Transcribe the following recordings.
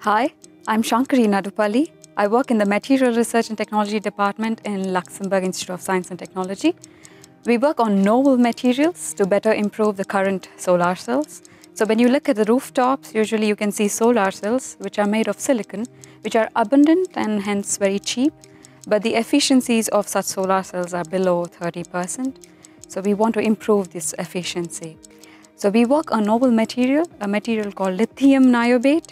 Hi, I'm Shankari Nadupalli. I work in the Material Research and Technology Department in Luxembourg Institute of Science and Technology. We work on novel materials to better improve the current solar cells. So when you look at the rooftops, usually you can see solar cells which are made of silicon, which are abundant and hence very cheap, but the efficiencies of such solar cells are below 30%. So we want to improve this efficiency. So we work on novel material, a material called lithium niobate,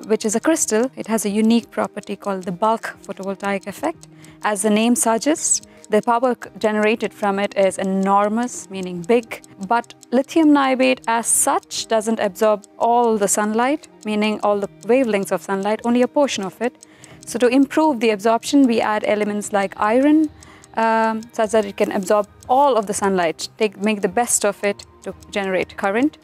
which is a crystal. It has a unique property called the bulk photovoltaic effect. As the name suggests, the power generated from it is enormous, meaning big. But lithium niobate as such doesn't absorb all the sunlight, meaning all the wavelengths of sunlight, only a portion of it. So to improve the absorption, we add elements like iron, such that it can absorb all of the sunlight, make the best of it to generate current.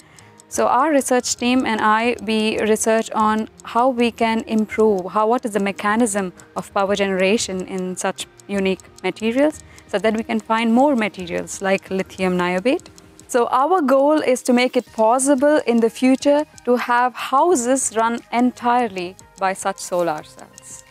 So our research team and we research on how we can improve, what is the mechanism of power generation in such unique materials, so that we can find more materials like lithium niobate. So our goal is to make it possible in the future to have houses run entirely by such solar cells.